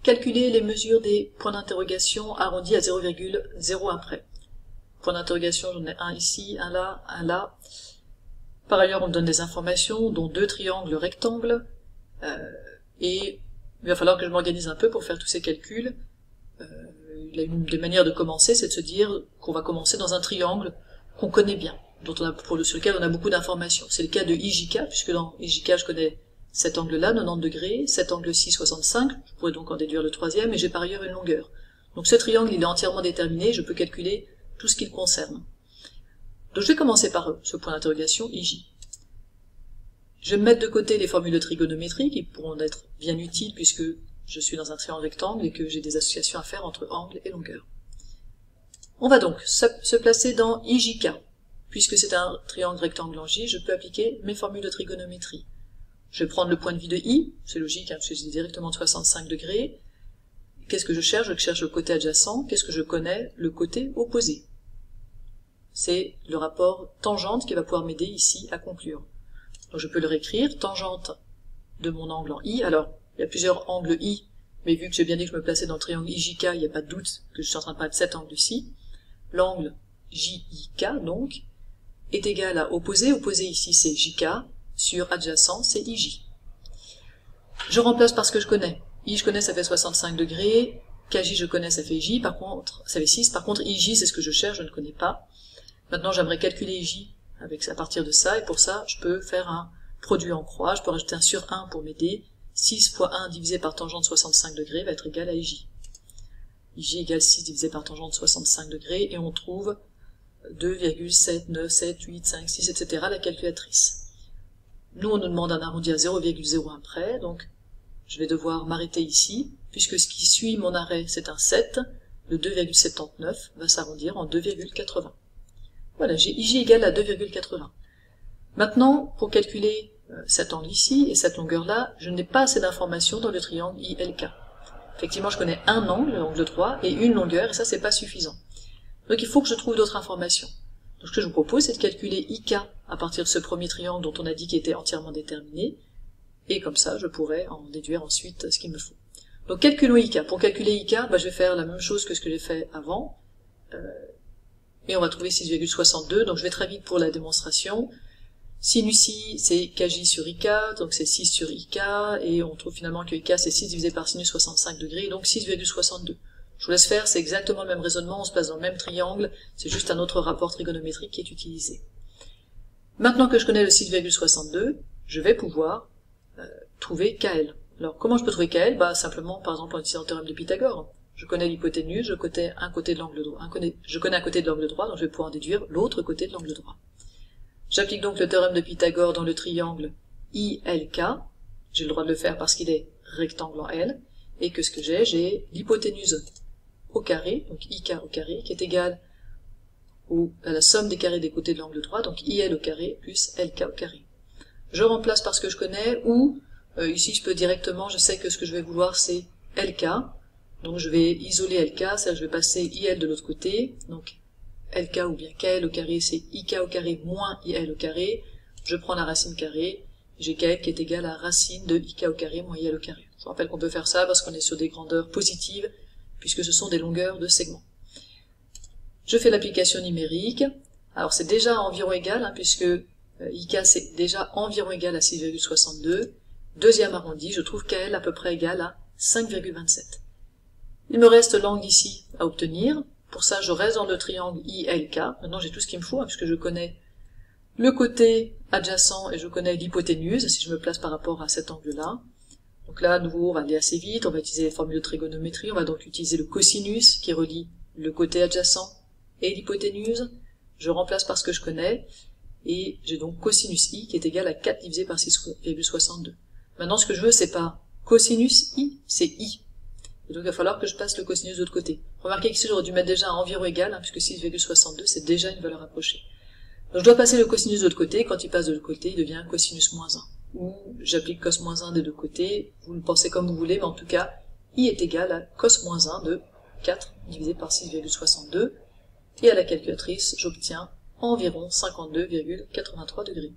calculer les mesures des points d'interrogation arrondis à 0,01 près. Point d'interrogation, j'en ai un ici, un là, un là. Par ailleurs, on me donne des informations, dont 2 triangles rectangles, et il va falloir que je m'organise un peu pour faire tous ces calculs. Une des manières de commencer, c'est de se dire qu'on va commencer dans un triangle qu'on connaît bien, sur lequel on a beaucoup d'informations. C'est le cas de IJK, puisque dans IJK, je connais cet angle-là, 90 degrés, cet angle-ci, 65, je pourrais donc en déduire le troisième, et j'ai par ailleurs une longueur. Donc ce triangle, il est entièrement déterminé, je peux calculer tout ce qu'il concerne. Donc je vais commencer par ce point d'interrogation, IJ. Je vais mettre de côté les formules de trigonométrie, qui pourront être bien utiles, puisque je suis dans un triangle rectangle et que j'ai des associations à faire entre angle et longueur. On va donc se placer dans IJK. Puisque c'est un triangle rectangle en J, je peux appliquer mes formules de trigonométrie. Je vais prendre le point de vue de I, c'est logique, parce que c'est directement de 65 degrés. Qu'est-ce que je cherche? Je cherche le côté adjacent. Qu'est-ce que je connais? Le côté opposé. C'est le rapport tangente qui va pouvoir m'aider ici à conclure. Donc je peux le réécrire, tangente de mon angle en I. Alors, il y a plusieurs angles I, mais vu que j'ai bien dit que je me plaçais dans le triangle IJK, il n'y a pas de doute que je suis en train de parler de cet angle-ci. L'angle JIK, donc, est égal à opposé. Opposé ici, c'est JK, sur adjacent, c'est IJ. Je remplace par ce que je connais. I, je connais, ça fait 65 degrés. KJ, je connais, ça fait J, par contre, ça fait 6. Par contre, IJ, c'est ce que je cherche, je ne connais pas. Maintenant, j'aimerais calculer IJ à partir de ça, et pour ça, je peux faire un produit en croix. Je peux rajouter un sur 1 pour m'aider. 6 fois 1 divisé par tangente 65 degrés va être égal à IJ. IJ égale 6 divisé par tangente 65 degrés, et on trouve 2,7, 9, 7, 8, 5, 6, etc. la calculatrice. Nous, on nous demande un arrondi à 0,01 près, donc je vais devoir m'arrêter ici, puisque ce qui suit mon arrêt, c'est un 7, le 2,79 va s'arrondir en 2,80. Voilà, j'ai IJ égale à 2,80. Maintenant, pour calculer cet angle ici et cette longueur-là, je n'ai pas assez d'informations dans le triangle ILK. Effectivement, je connais un angle, l'angle droit, et une longueur, et ça, c'est pas suffisant. Donc il faut que je trouve d'autres informations. Donc ce que je vous propose, c'est de calculer IK à partir de ce premier triangle dont on a dit qu'il était entièrement déterminé, et comme ça, je pourrais en déduire ensuite ce qu'il me faut. Donc calculons IK. Pour calculer IK, je vais faire la même chose que ce que j'ai fait avant, et on va trouver 6,62, donc je vais très vite pour la démonstration. Sinus I, c'est KJ sur IK, donc c'est 6 sur IK, et on trouve finalement que IK c'est 6 divisé par sinus 65 degrés, donc 6,62. Je vous laisse faire, c'est exactement le même raisonnement, on se place dans le même triangle, c'est juste un autre rapport trigonométrique qui est utilisé. Maintenant que je connais le 6,62, je vais pouvoir trouver KL. Alors comment je peux trouver KL? Simplement par exemple en utilisant le théorème de Pythagore. Je connais l'hypoténuse, je connais un côté de l'angle droit, je connais un côté de l'angle droit, donc je vais pouvoir en déduire l'autre côté de l'angle droit. J'applique donc le théorème de Pythagore dans le triangle ILK, j'ai le droit de le faire parce qu'il est rectangle en L, et que ce que j'ai l'hypoténuse au carré, donc IK au carré, qui est égal à la somme des carrés des côtés de l'angle droit, donc IL au carré plus LK au carré. Je remplace par ce que je connais, ou ici je peux directement, je sais que ce que je vais vouloir c'est LK, donc je vais isoler LK, c'est-à-dire je vais passer IL de l'autre côté, donc LK ou bien KL au carré c'est IK au carré moins IL au carré, je prends la racine carrée, j'ai KL qui est égal à racine de IK au carré moins IL au carré. Je vous rappelle qu'on peut faire ça parce qu'on est sur des grandeurs positives, puisque ce sont des longueurs de segments. Je fais l'application numérique, alors c'est déjà environ égal, puisque IK c'est déjà environ égal à 6,62, deuxième arrondi, je trouve KL à peu près égal à 5,27. Il me reste l'angle ici à obtenir, pour ça je reste dans le triangle ILK, maintenant j'ai tout ce qu'il me faut, puisque je connais le côté adjacent et je connais l'hypoténuse, si je me place par rapport à cet angle-là. Donc là, à nouveau, on va aller assez vite, on va utiliser les formules de trigonométrie, on va donc utiliser le cosinus qui relie le côté adjacent et l'hypoténuse. Je remplace par ce que je connais, et j'ai donc cosinus I qui est égal à 4 divisé par 6,62. Maintenant, ce que je veux, c'est pas cosinus I, c'est I. Et donc il va falloir que je passe le cosinus de l'autre côté. Remarquez qu'ici, j'aurais dû mettre déjà à environ égal, puisque 6,62, c'est déjà une valeur approchée. Donc je dois passer le cosinus de l'autre côté, quand il passe de l'autre côté, il devient cosinus moins 1. Ou j'applique cos moins 1 des deux côtés, vous le pensez comme vous voulez, mais en tout cas, I est égal à cos moins 1 de 4 divisé par 6,62, et à la calculatrice, j'obtiens environ 52,83 degrés.